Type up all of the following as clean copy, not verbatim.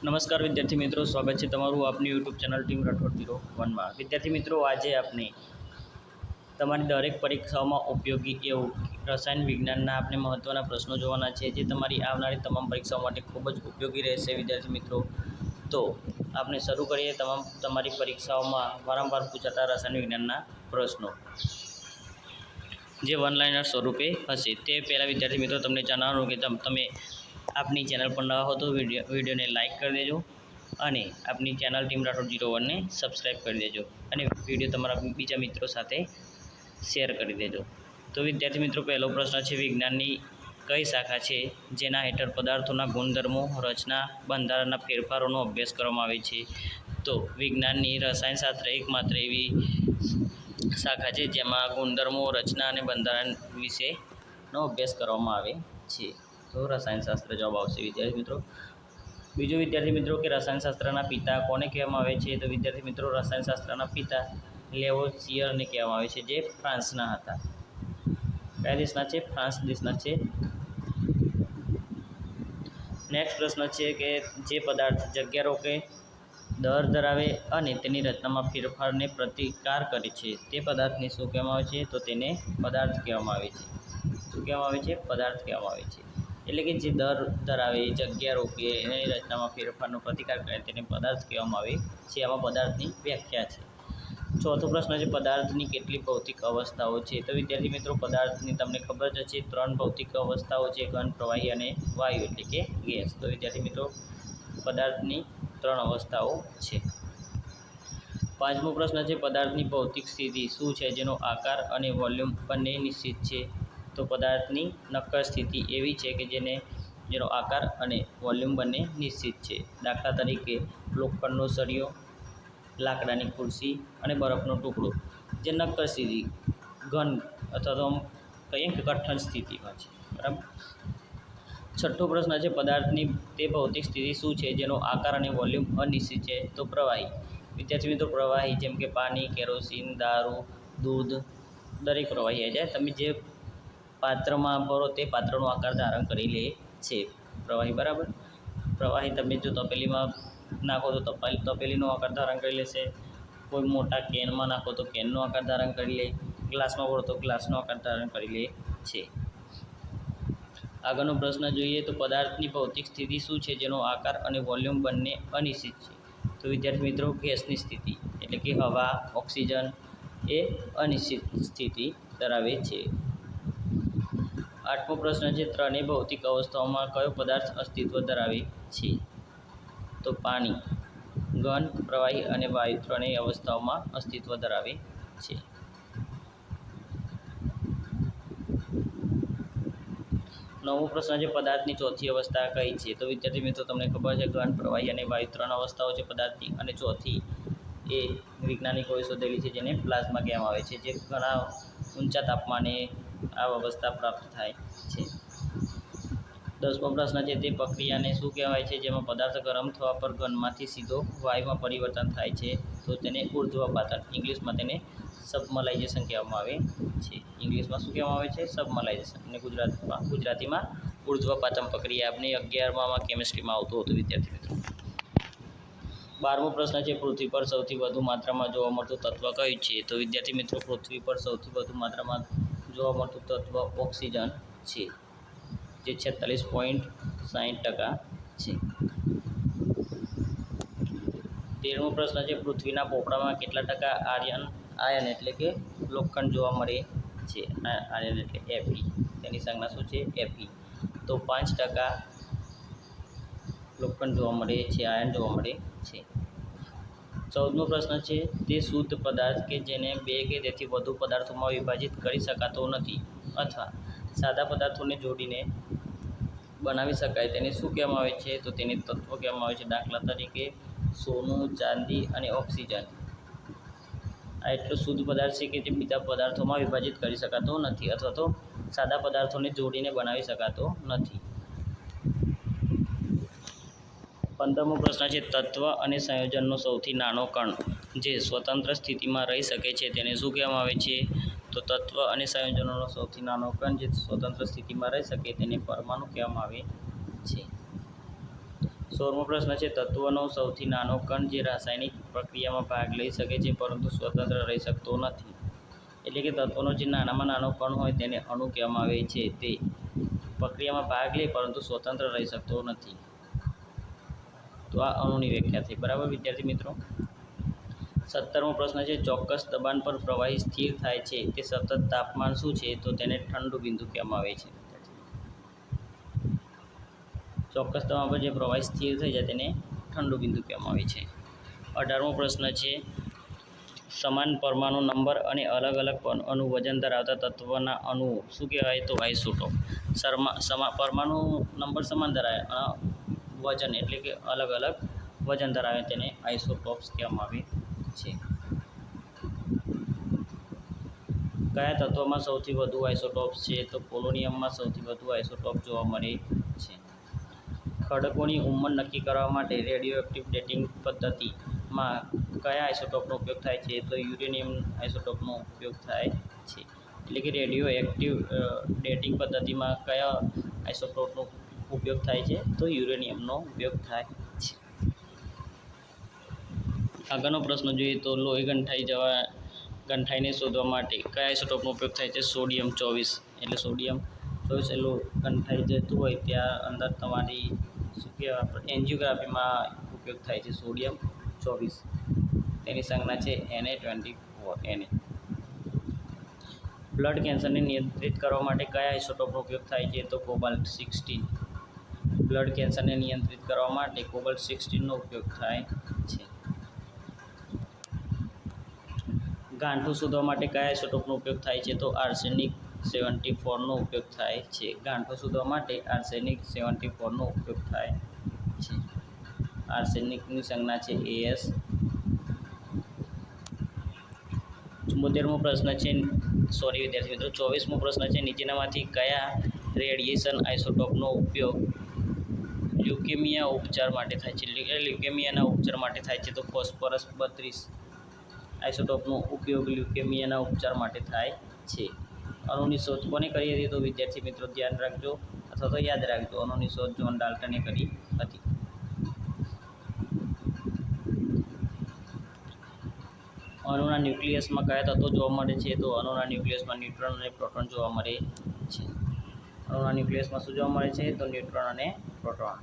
નમસ્કાર વિદ્યાર્થી મિત્રો, સ્વાગત છે તમારું આપની યુટ્યુબ ચેનલ ટીમ રાઠોડ 01માં। વિદ્યાર્થી મિત્રો, આજે આપણે તમારી દરેક પરીક્ષાઓમાં ઉપયોગી એવું રસાયણ વિજ્ઞાનના આપણે મહત્ત્વના પ્રશ્નો જોવાના છે, જે તમારી આવનારી તમામ પરીક્ષાઓ માટે ખૂબ જ ઉપયોગી રહેશે। વિદ્યાર્થી મિત્રો, તો આપણે શરૂ કરીએ તમારી પરીક્ષાઓમાં વારંવાર પૂછાતા રસાયણ વિજ્ઞાનના પ્રશ્નો, જે વન લાઇનર સ્વરૂપે હશે। તે પહેલાં વિદ્યાર્થી મિત્રો, તમને જણાવવાનું કે તમે આપની ચેનલ પર નવા હો તો વિડીયોને લાઇક કરી દેજો અને આપની ચેનલ ટીમ રાઠોડ 01ને સબસ્ક્રાઈબ કરી દેજો અને વિડીયો તમારા બીજા મિત્રો સાથે શેર કરી દેજો। તો વિદ્યાર્થી મિત્રો, પહેલો પ્રશ્ન છે, વિજ્ઞાનની કઈ શાખા છે જેના હેઠળ પદાર્થોના ગુણધર્મો, રચના, બંધારણના ફેરફારોનો અભ્યાસ કરવામાં આવે છે? તો વિજ્ઞાનની રસાયણશાસ્ત્ર એકમાત્ર એવી શાખા છે જેમાં ગુણધર્મો, રચના અને બંધારણ વિશેનો અભ્યાસ કરવામાં આવે છે। તો રસાયણશાસ્ત્ર જવાબ આવશે વિદ્યાર્થી મિત્રો। બીજું વિદ્યાર્થી મિત્રો, કે રસાયણશાસ્ત્રના પિતા કોને કહેવામાં આવે છે? તો વિદ્યાર્થી મિત્રો, રસાયણશાસ્ત્રના પિતા લેવોસિયરને કહેવામાં આવે છે, જે ફ્રાન્સના હતા। કયા દેશના છે? ફ્રાન્સ દેશના છે। નેક્સ્ટ પ્રશ્ન છે કે જે પદાર્થ જગ્યા રોકે, દર ધરાવે અને તેની રચનામાં ફેરફારને પ્રતિકાર કરે છે, તે પદાર્થને શું કહેવામાં આવે છે? તો તેને પદાર્થ કહેવામાં આવે છે। શું કહેવામાં આવે છે? પદાર્થ કહેવામાં આવે છે। એટલે કે જે દર ધરાવે, જગ્યા રોકે, એની રચનામાં ફેરફારનો પ્રતિકાર કરે તેને પદાર્થ કહેવામાં આવે છે। આમાં પદાર્થની વ્યાખ્યા છે। ચોથો પ્રશ્ન છે, પદાર્થની કેટલી ભૌતિક અવસ્થાઓ છે? તો વિદ્યાર્થી મિત્રો, પદાર્થની તમને ખબર જ છે, 3 ભૌતિક અવસ્થાઓ છે, ઘન, પ્રવાહી અને વાયુ એટલે કે ગેસ। તો વિદ્યાર્થી મિત્રો, પદાર્થની 3 અવસ્થાઓ છે। પાંચમો પ્રશ્ન છે, પદાર્થની ભૌતિક સ્થિતિ શું છે જેનો આકાર અને વોલ્યુમ બંને નિશ્ચિત છે? તો પદાર્થની નક્કર સ્થિતિ એવી છે કે જેનો આકાર અને વોલ્યુમ બંને નિશ્ચિત છે। દાખલા તરીકે લોખંડનો સળિયો, લાકડાની ખુરશી અને બરફનો ટુકડો, જે નક્કર સ્થિતિ, ઘન અથવા તો કહીએ કે કઠણ સ્થિતિમાં છે, બરાબર। છઠ્ઠો પ્રશ્ન છે, પદાર્થની તે ભૌતિક સ્થિતિ શું છે જેનો આકાર અને વોલ્યુમ અનિશ્ચિત છે? તો પ્રવાહી। વિદ્યાર્થી મિત્રો, પ્રવાહી જેમ કે પાણી, કેરોસીન, દારૂ, દૂધ, દરેક પ્રવાહી આવી જાય, તમે જે પાત્રમાં ભરો તે પાત્રનો આકાર ધારણ કરી લે છે પ્રવાહી, બરાબર। પ્રવાહી તમે જો તપેલીમાં નાખો તો તપેલીનો આકાર ધારણ કરી લેશે, કોઈ મોટા કેનમાં નાખો તો કેનનો આકાર ધારણ કરી લે, ગ્લાસમાં ભરો તો ગ્લાસનો આકાર ધારણ કરી લે છે। આગળનો પ્રશ્ન જોઈએ તો પદાર્થની ભૌતિક સ્થિતિ શું છે જેનો આકાર અને વોલ્યુમ બંને અનિશ્ચિત છે? તો વિદ્યાર્થી મિત્રો, ગેસની સ્થિતિ એટલે કે હવા, ઓક્સિજન એ અનિશ્ચિત સ્થિતિ ધરાવે છે। આઠમો પ્રશ્ન છે, ત્રણેય ભૌતિક અવસ્થાઓમાં કયો પદાર્થ અસ્તિત્વ ધરાવે છે? તો પાણી, ઘન, પ્રવાહી અને વાયુ ત્રણેય અવસ્થાઓમાં અસ્તિત્વ ધરાવે છે। નવમો પ્રશ્ન છે, પદાર્થની ચોથી અવસ્થા કઈ છે? તો વિદ્યાર્થી મિત્રો, તમને ખબર છે, ઘન, પ્રવાહી અને વાયુ 3 અવસ્થાઓ છે પદાર્થની, અને ચોથી એ વૈજ્ઞાનિકોએ શોધેલી છે, જેને પ્લાઝ્મા કહેવામાં આવે છે, જે ઘણા ઊંચા તાપમાને આ અવસ્થા પ્રાપ્ત થાય છે। 10મો પ્રશ્ન છે, તે પ્રક્રિયાને શું કહેવાય છે જેમાં પદાર્થ ગરમ થવા પર ઘનમાંથી સીધો વાયુમાં પરિવર્તન થાય છે? તો તેને ઉર્ધ્વપાતન, ઇંગ્લિશમાં તેને સબમલાઇઝેશન કહેવામાં આવે છે। ઇંગ્લિશમાં શું કહેવામાં આવે છે? સબમલાઇઝેશન, અને ગુજરાતીમાં ઉર્ધ્વપાતન પ્રક્રિયા આપણે 11મા કેમિસ્ટ્રીમાં આવતું હતું વિદ્યાર્થી મિત્રો। 12મો પ્રશ્ન છે, પૃથ્વી પર સૌથી વધુ માત્રામાં જોવા મળતું તત્વ કયું છે? તો વિદ્યાર્થી મિત્રો, પૃથ્વી પર સૌથી વધુ માત્રામાં જોવા મળતું તત્વ ઓક્સિજન છે, જે 46.60% છે। 13મો પ્રશ્ન છે, પૃથ્વીના પોપડામાં કેટલા ટકા આયન એટલે કે લોખંડ જોવા મળે છે? આયન એટલે Fe, તેની સંજ્ઞા શું છે? Fe। તો 5% લોખંડ જોવા મળે છે, આયન જોવા મળે છે। 14મો પ્રશ્ન છે, તે શુદ્ધ પદાર્થ કે જેને 2 કે તેથી વધુ પદાર્થોમાં વિભાજિત કરી શકાતો નથી અથવા સાદા પદાર્થોને જોડીને બનાવી શકાય તેને શું કહેવામાં આવે છે? તો તેને તત્વ કહેવામાં આવે છે। દાખલા તરીકે સોનું, ચાંદી અને ઓક્સિજન આ એટલો શુદ્ધ પદાર્થ છે કે તે બીજા પદાર્થોમાં વિભાજિત કરી શકાતો નથી અથવા તો સાદા પદાર્થોને જોડીને બનાવી શકાતો નથી। 15મો પ્રશ્ન છે, તત્વ અને સંયોજનનો સૌથી નાનો કણ જે સ્વતંત્ર સ્થિતિમાં રહી શકે છે તેને શું કહેવામાં આવે છે? તો તત્વ અને સંયોજનોનો સૌથી નાનો કણ જે સ્વતંત્ર સ્થિતિમાં રહી શકે તેને પરમાણુ કહેવામાં આવે છે। 16મો પ્રશ્ન છે તત્વનો સૌથી નાનો કણ જે રાસાયણિક પ્રક્રિયામાં ભાગ લઈ શકે છે પરંતુ સ્વતંત્ર રહી શકતો નથી. એટલે કે તત્વનો જે નાનામાં નાનો કણ હોય તેને અણુ કહેવામાં આવે છે. તે પ્રક્રિયામાં ભાગ લે પરંતુ સ્વતંત્ર રહી શકતો નથી. તો આ અણુની વ્યાખ્યા થઈ. બરાબર વિદ્યાર્થી મિત્રો. 17મો પ્રશ્ન છે ચોક્કસ દબાણ પર પ્રવાહી સ્થિર થાય છે તે સતત તાપમાન શું છે? તો તેને ઠંડુ બિંદુ કહેવામાં આવે છે. ચોક્કસ દબાણ પર જે પ્રવાહી સ્થિર થઈ જાય તેને ઠંડુ બિંદુ કહેવામાં આવે છે. 18મો પ્રશ્ન છે સમાન પરમાણુ નંબર અને અલગ અલગ અણુ વજન ધરાવતા તત્વના અણુઓ શું કહેવાય? તો આઇસોટોપ. પરમાણુ નંબર સમાન ધરાવે વજન એટલે કે અલગ અલગ વજન ધરાવે તેને આઇસોટોપ્સ કહેવામાં આવે છે. કયા તત્વમાં સૌથી વધુ આઇસોટોપ્સ છે? તો પોલોનિયમમાં સૌથી વધુ આઇસોટોપ જોવા મળે છે. ખડકોની ઉંમર નક્કી કરવા માટે રેડિયોએક્ટિવ ડેટિંગ પદ્ધતિમાં કયા આઇસોટોપનો ઉપયોગ થાય છે? તો યુરેનિયમ આઇસોટોપનો ઉપયોગ થાય છે. એટલે કે રેડિયોએક્ટિવ ડેટિંગ પદ્ધતિમાં કયા આઇસોટોપનો ઉપયોગ થાય છે? તો યુરેનિયમનો ઉપયોગ થાય છે. આગળનો પ્રશ્ન જોઈએ તો લોહી ગંઠાઈને શોધવા માટે કયા આઇસોટોપનો ઉપયોગ થાય છે? સોડિયમ 24. એટલે સોડિયમ 24 એટલું ગંઠાઈ જતું હોય ત્યાં અંદર તમારી શું કહેવાય એન્જિયોગ્રાફીમાં ઉપયોગ થાય છે સોડિયમ 24. તેની સંજ્ઞા છે Na24. બ્લડ કેન્સરને નિયંત્રિત કરવા માટે કયા આઇસોટોપનો ઉપયોગ થાય છે? તો કોબાલ્ટ 16. બ્લડ કેન્સરને નિયંત્રિત કરવા માટે કોબાલ્ટ 16નો ઉપયોગ થાય છે. ગાંઠો શોધવા માટે કયા આઇસોટોપનો ઉપયોગ થાય છે? તો આર્સેનિક 74નો ઉપયોગ થાય છે. ગાંઠો શોધવા માટે આર્સેનિક 74નો ઉપયોગ થાય છે. આર્સેનિકની સંજ્ઞા છે As. 74મો પ્રશ્ન છે વિદ્યાર્થી મિત્રો 24મો પ્રશ્ન છે નીચેનામાંથી કયા રેડિયેશન આઇસોટોપનો ઉપયોગ લ્યુકેમિયા ઉપચાર માટે થાય છે? લ્યુકેમિયાના ઉપચાર માટે થાય છે. તો ફોસ્ફરસ 32 આઇસોટોપનો ઉપયોગ લ્યુકેમિયાના ઉપચાર માટે થાય છે. અણુની શોધ કોને કરી હતી? તો વિદ્યાર્થી મિત્રો ધ્યાન રાખજો અથવા તો યાદ રાખજો અણુની શોધ જ્હોન ડાલ્ટને કરી હતી. અણુના ન્યુક્લિયસમાં કયા તત્વો જોવા મળે છે? તો અણુના ન્યુક્લિયસમાં ન્યુટ્રોન અને પ્રોટોન જોવા મળે છે. અણુના ન્યુક્લિયસમાં શું જોવા મળે છે? તો ન્યુટ્રોન અને પ્રોટોન.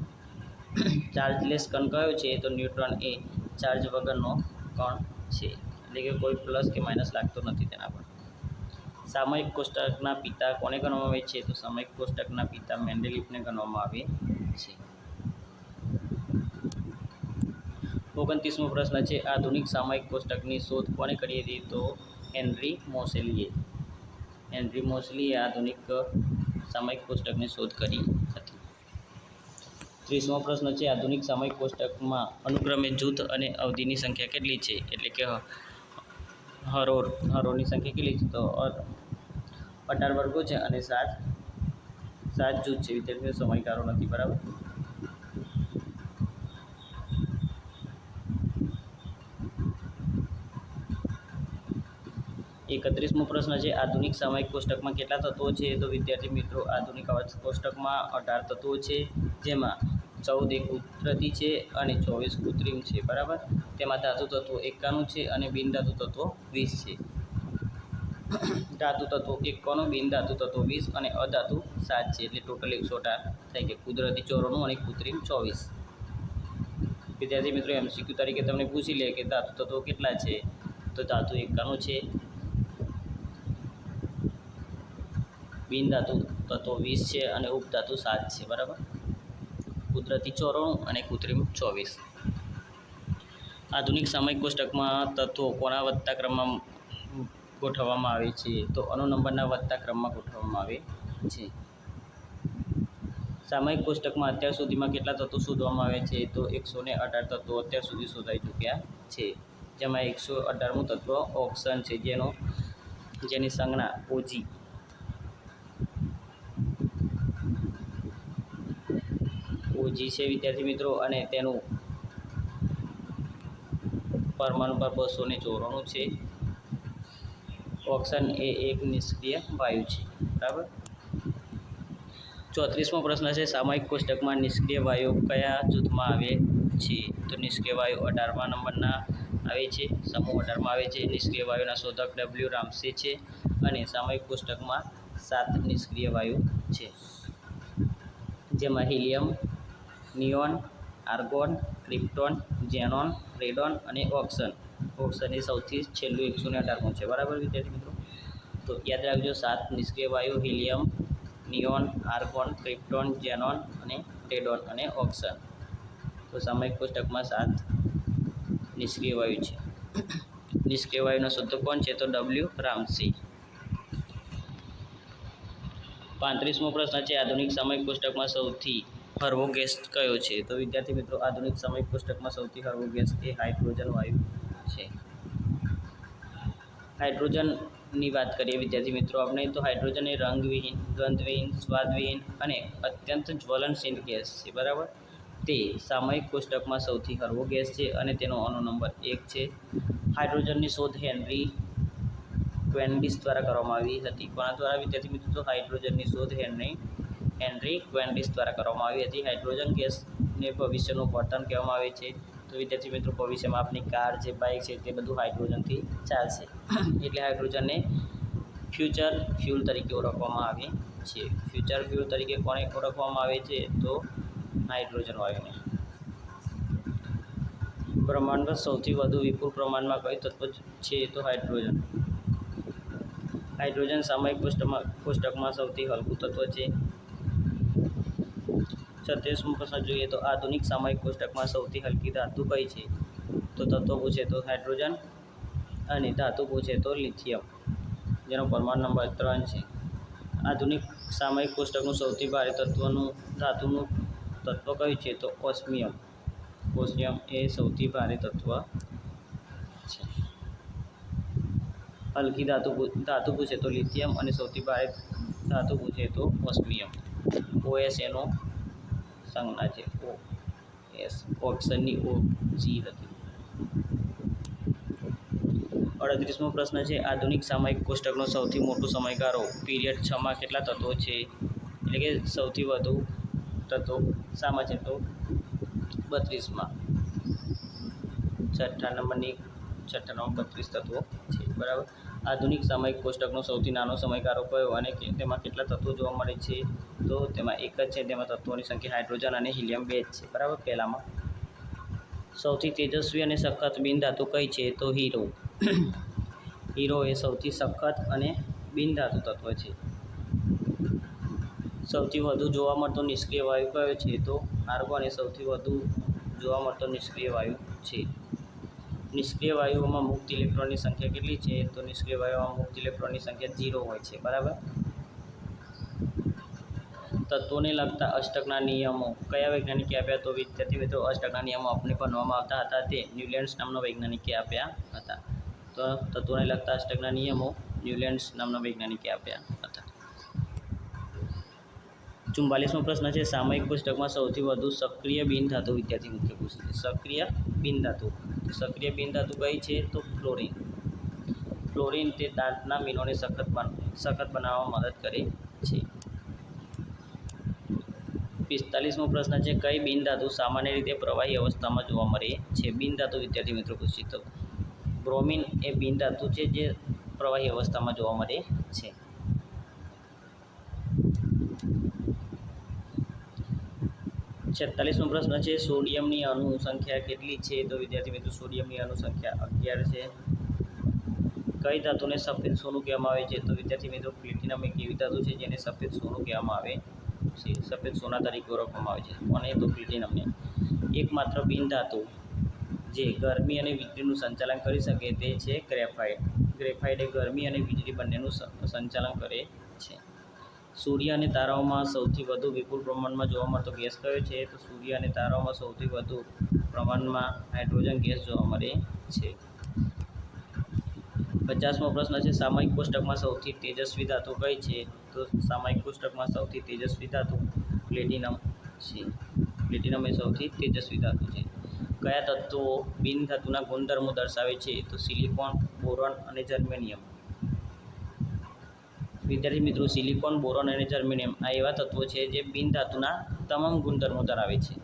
ચાર્જલેસ કણ કયો છે? તો ન્યુટ્રોન એ ચાર્જ વગરનો કણ છે. એટલે કે કોઈ પ્લસ કે માઇનસ લાગતો નથી તેના પર. સામયિક કોષ્ટકના પિતા કોને ગણવામાં આવે છે? તો સામયિક કોષ્ટકના પિતા મેન્ડેલિફને ગણવામાં આવે છે. 29મો પ્રશ્ન છે આધુનિક સામયિક કોષ્ટકની શોધ કોણે કરી હતી? તો હેનરી મોસેલીએ. હેનરી મોસેલીએ આધુનિક સામયિક કોષ્ટકની શોધ કરી હતી. 30મો પ્રશ્ન છે આધુનિક સામયિક કોષ્ટકમાં અનુક્રમે જૂથ અને અવધિની સંખ્યા કેટલી છે? એટલે કે હરોળની સંખ્યા કેટલી છે? તો 18 વર્ગો છે અને 7 જૂથ છે. વિદ્યાર્થીઓ સમયગાળો નથી. બરાબર. એકત્રીસમો પ્રશ્ન છે આધુનિક સામયિક કોષ્ટકમાં કેટલા તત્વો છે? તો વિદ્યાર્થી મિત્રો આધુનિક કોષ્ટકમાં 18 તત્વો છે જેમાં 14 એક કુદરતી છે અને 24 કૃત્રિમ છે. બરાબર. તેમાં ધાતુ તત્વો 91 છે અને બિનધાતુ તત્વો 20 છે. ધાતુ તત્વો 91, બિનધાતુ તત્વો 20 અને અધાતુ 7 છે. એટલે ટોટલ 118 થઈ ગયા. કુદરતી 94 અને કૃત્રિમ 24. વિદ્યાર્થી મિત્રો MCQ તરીકે તમને પૂછી લે કે ધાતુ તત્વો કેટલા છે? તો ધાતુ 91 છે, બિનધાતુ તત્વો 20 છે અને ઉપધાતુ 7 છે. બરાબર. કુદરતી 94 અને કૃત્રિમ 24. આધુનિક સામયિક કોષ્ટકમાં તત્વો કોના વધતા ક્રમમાં ગોઠવવામાં આવે છે? તો અણુ નંબરના વધતા ક્રમમાં ગોઠવવામાં આવે છે. સામયિક કોષ્ટકમાં અત્યાર સુધીમાં કેટલા તત્વો શોધવામાં આવે છે? તો 118 તત્વો અત્યાર સુધી શોધાઈ ચૂક્યા છે. જેમાં 118મું તત્વ ઓક્સન છે જેની સંજ્ઞા OG છે વિદ્યાર્થી મિત્રો અને તેનું પરમાણુ પર 294 છે. ઓક્સન એ એક નિષ્ક્રિય વાયુ છે. બરાબર. 34મો પ્રશ્ન છે સામયિક કોષ્ટકમાં નિષ્ક્રિય વાયુ કયા જૂથમાં આવે છે? તો નિષ્ક્રિય વાયુ 18મા નંબરના આવે છે, સમૂહ 18માં આવે છે. નિષ્ક્રિય વાયુના શોધક ડબલ્યુ રામસે છે અને સામયિક કોષ્ટકમાં 7 નિષ્ક્રિય વાયુ છે, જેમાં helium, neon, argon, krypton, xenon, radon અને ઓક્સન. ઓક્સન એ સૌથી છેલ્લું 118મું છે. બરાબર વિદ્યાર્થી મિત્રો? તો યાદ રાખજો 7 નિષ્ક્રિય વાયુ helium, neon, argon, krypton, xenon અને રેડોન અને ઓક્સન. તો સામયિક કોષ્ટકમાં 7 નિષ્ક્રિય વાયુ છે. નિષ્ક્રિય વાયુનો શોધક કોણ છે? તો ડબલ્યુ રામસે. 35મો પ્રશ્ન છે આધુનિક સામયિક કોષ્ટકમાં સૌથી હળવો ગેસ કયો છે? તો વિદ્યાર્થી મિત્રો આધુનિક સામયિક કોષ્ટકમાં સૌથી હળવો ગેસ એ હાઇડ્રોજન વાયુ છે. હાઇડ્રોજનની વાત કરીએ વિદ્યાર્થી મિત્રો આપણે, તો હાઇડ્રોજન એ રંગવિહીન, ગંધવિહીન, સ્વાદવિહીન અને અત્યંત જ્વલનશીલ ગેસ છે. બરાબર? તે સામયિક કોષ્ટકમાં સૌથી હળવો ગેસ છે અને તેનો અણુ નંબર 1 છે. હાઇડ્રોજનની શોધ હેનરી ક્વેન્ડિસ દ્વારા કરવામાં આવી હતી. કોના દ્વારા વિદ્યાર્થી મિત્રો? તો હાઇડ્રોજનની શોધ હેનરી ક્વેન્ડિસ દ્વારા કરવામાં આવી હતી. હાઇડ્રોજન ગેસને ભવિષ્યનું બર્તન કહેવામાં આવે છે. તો વિદ્યાર્થી મિત્રો ભવિષ્યમાં આપણી કાર જે બાઇક છે તે બધું હાઇડ્રોજનથી ચાલશે. એટલે હાઇડ્રોજનને ફ્યુચર ફ્યુલ તરીકે ઓળખવામાં આવે છે. ફ્યુચર ફ્યુલ તરીકે કોને ઓળખવામાં આવે છે? તો હાઇડ્રોજન વાયુને. બ્રહ્માંડમાં સૌથી વધુ વિપુલ પ્રમાણમાં કયું તત્વ છે? તો હાઇડ્રોજન. હાઇડ્રોજન સામયિક કોષ્ટકમાં સૌથી હલકું તત્વ છે. 36મો પ્રશ્ન જોઈએ તો આધુનિક સામયિક કોષ્ટકમાં સૌથી હલકી ધાતુ કઈ છે? તો તત્વ પૂછે તો હાઇડ્રોજન અને ધાતુ પૂછે તો લિથિયમ, જેનો પરમાણુ નંબર 3 છે. આધુનિક સામયિક કોષ્ટકનું સૌથી ભારે ધાતુનું તત્વ કયું છે? તો ઓસ્મિયમ. ઓસ્મિયમ એ સૌથી ભારે તત્વ છે. હલકી ધાતુ પૂછે તો લિથિયમ અને સૌથી ભારે ધાતુ પૂછે તો ઓસ્મિયમ. OS એનો સંજ્ઞા છે. OS ઓક્સનની OG હતી. 38મો પ્રશ્ન છે આધુનિક સામયિક કોષ્ટકનો સૌથી મોટો સમયગાળો પીરિયડ 6માં કેટલા તત્વો છે? એટલે કે સૌથી વધુ તત્વો શામાં છે? તો 32માં. છઠ્ઠા નંબરમાં 32 તત્વો છે. બરાબર? આધુનિક સામયિક કોષ્ટકનો સૌથી નાનો સમયગાળો કયો અને તેમાં કેટલા તત્વો જોવા મળે છે? તો તેમાં એક જ છે. તેમાં તત્વોની સંખ્યા હાઇડ્રોજન અને હિલિયમ 2 જ છે. બરાબર? પહેલામાં. સૌથી તેજસ્વી અને સખત બિનધાતુ કઈ છે? તો હીરો. હીરો એ સૌથી સખત અને બિનધાતુ તત્વ છે. સૌથી વધુ જોવા મળતો નિષ્ક્રિય વાયુ કયો છે? તો આર્ગોન એ સૌથી વધુ જોવા મળતો નિષ્ક્રિય વાયુ છે. નિષ્ક્રિય વાયુઓમાં મુક્ત ઇલેક્ટ્રોનની સંખ્યા કેટલી છે? તો નિષ્ક્રિય વાયુઓમાં મુક્ત ઇલેક્ટ્રોનની સંખ્યા 0 હોય છે. બરાબર? તત્વોને લગતા અષ્ટકના નિયમો કયા વૈજ્ઞાનિકે આપ્યા? તો વિદ્યાર્થી મિત્રો અષ્ટકના નિયમો આપણે ભણવામાં આવતા હતા તે ન્યુલેન્ડ્સ નામના વૈજ્ઞાનિકે આપ્યા હતા. તો તત્વોને લગતા અષ્ટકના નિયમો ન્યુલેન્ડ્સ નામના વૈજ્ઞાનિકે આપ્યા હતા. 44મો પ્રશ્ન છે સામયિક કોષ્ટકમાં સૌથી વધુ સક્રિય બિનધાતુ વિદ્યાર્થી મિત્રો પૂછે છે. સક્રિય બિનધાતુ. સક્રિય બિનધાતુ કઈ છે? તો ફ્લોરિન. ફ્લોરિન તે દાંતના મીનોને સખત બનાવવામાં મદદ કરે છે. 45મો પ્રશ્ન છે કઈ બિનધાતુ સામાન્ય રીતે પ્રવાહી અવસ્થામાં જોવા મળે છે? બિનધાતુ વિદ્યાર્થી મિત્રો પૂછે તો બ્રોમિન એ બિનધાતુ છે જે પ્રવાહી અવસ્થામાં જોવા મળે છે. 46મો પ્રશ્ન છે સોડિયમની અણુ સંખ્યા કેટલી છે? તો વિદ્યાર્થી મિત્રો સોડિયમની અણુ સંખ્યા 11 છે. કઈ ધાતુને સફેદ સોનું કહેવામાં આવે છે? તો વિદ્યાર્થી મિત્રો પ્લેટિનમ એક એવી ધાતુ છે જેને સફેદ સોનું કહેવામાં આવે છે. સફેદ સોના તરીકે ઓળખવામાં આવે છે. અને તો પ્લેટિનમને. એકમાત્ર બિનધાતુ જે ગરમી અને વીજળીનું સંચાલન કરી શકે તે છે ગ્રેફાઇટ. ગ્રેફાઇટ એ ગરમી અને વીજળી બંનેનું સંચાલન કરે છે. સૂર્ય અને તારાઓમાં સૌથી વધુ વિપુલ પ્રમાણમાં જોવા મળતો ગેસ કયો છે? તો સૂર્ય અને તારાઓમાં સૌથી વધુ પ્રમાણમાં હાઇડ્રોજન ગેસ જોવા મળે છે. 50મો પ્રશ્ન છે સામયિક કોષ્ટકમાં સૌથી તેજસ્વી ધાતુ કઈ છે? તો સામયિક કોષ્ટકમાં સૌથી તેજસ્વી ધાતુ પ્લેટિનમ છે. પ્લેટિનમ એ સૌથી તેજસ્વી ધાતુ છે. કયા તત્વો બિનધાતુના ગુણધર્મો દર્શાવે છે? તો સિલિકોન, બોરોન અને જર્મેનિયમ. વિદ્યાર્થી મિત્રો, સિલિકોન, બોરોન અને જર્મેનિયમ આ એવા તત્વો છે જે બિન ધાતુના તમામ ગુણધર્મો ધરાવે છે.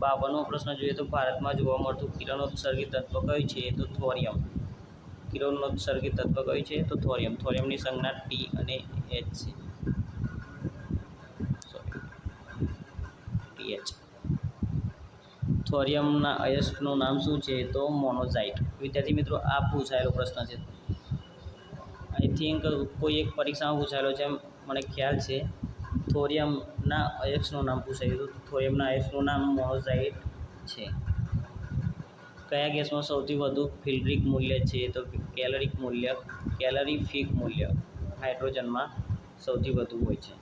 52મો પ્રશ્ન જોઈએ તો ભારતમાં જોવા મળતું કિરણોત્સર્ગી તત્વ કયું છે? તો થોરિયમ. કિરણોત્સર્ગી તત્વ કયું છે? તો થોરિયમ. થોરિયમની સંજ્ઞા T અને H છે. TH. થોરિયમના અયસ્કનું નામ શું છે? તો મોનોઝાઇટ. વિદ્યાર્થી મિત્રો, આ પૂછાયેલો પ્રશ્ન છે. આઈ થિંક કોઈ એક પરીક્ષામાં પૂછાયેલો છે, મને ખ્યાલ છે. થોરિયમના અયસ્કનું નામ પૂછાયું હતું. થોરિયમના અયસ્કનું નામ મોનોઝાઇટ છે. કયા ગેસમાં સૌથી વધુ ફિલ્ડરિક મૂલ્ય છે? તો કેલરીફિક મૂલ્ય હાઇડ્રોજનમાં સૌથી વધુ હોય છે.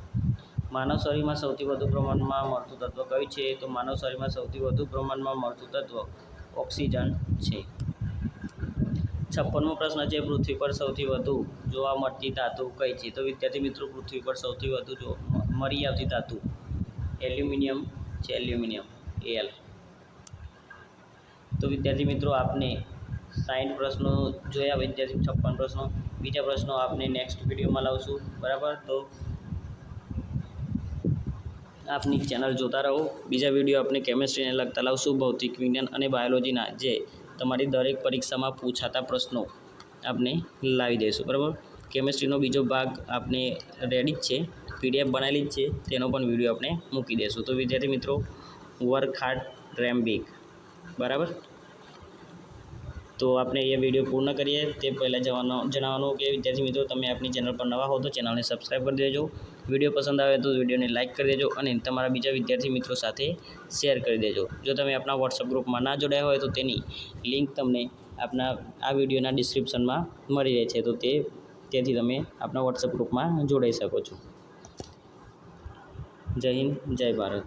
માનવ શરીરમાં સૌથી વધુ પ્રમાણમાં મળતું તત્વ કયું છે? તો માનવ શરીરમાં સૌથી વધુ પ્રમાણમાં મળતું તત્વ ઓક્સિજન છે. 56મો પ્રશ્ન છે, પૃથ્વી પર સૌથી વધુ જોવા મળતી ધાતુ કઈ છે? તો વિદ્યાર્થી મિત્રો, પૃથ્વી પર સૌથી વધુ મળી આવતી ધાતુ એલ્યુમિનિયમ છે. Aluminium Al. તો વિદ્યાર્થી મિત્રો, આપને 60 પ્રશ્નો જોયા. વિદ્યાર્થી 56 પ્રશ્નો. બીજા પ્રશ્નો આપને નેક્સ્ટ વિડીયોમાં લાવશું. બરાબર, તો આપની ચેનલ જોતા રહો. બીજા વિડીયો આપણે કેમેસ્ટ્રીને લગતા લાવશું, ભૌતિક વિજ્ઞાન અને બાયોલોજીના, જે તમારી દરેક પરીક્ષામાં પૂછાતા પ્રશ્નો આપણે લાવી દઈશું. બરાબર, કેમેસ્ટ્રીનો બીજો ભાગ આપણે રેડી જ છે, PDF બનાવેલી જ છે, તેનો પણ વિડીયો આપણે મૂકી દઈશું. તો વિદ્યાર્થી મિત્રો, વર્ક હાર્ડ, ડ્રીમ બિગ. બરાબર, તો આપણે એ વિડીયો પૂર્ણ કરીએ તે પહેલાં જણાવવાનું કે વિદ્યાર્થી મિત્રો, તમે આપણી ચેનલ પર નવા હો તો ચેનલને સબસ્ક્રાઈબ કરી દેજો. વિડીયો પસંદ આવે તો વિડીયોને લાઇક કરી દેજો અને તમારા બીજા વિદ્યાર્થી મિત્રો સાથે શેર કરી દેજો. જો તમે આપણા વોટ્સઅપ ગ્રુપમાં ના જોડાયા હોય તો તેની લિંક તમને આપણા આ વિડીયોના ડિસ્ક્રિપ્શનમાં મળી રહે છે, તો તેથી તમે આપણા વોટ્સઅપ ગ્રુપમાં જોડાઈ શકો છો. જય હિન્દ, જય ભારત.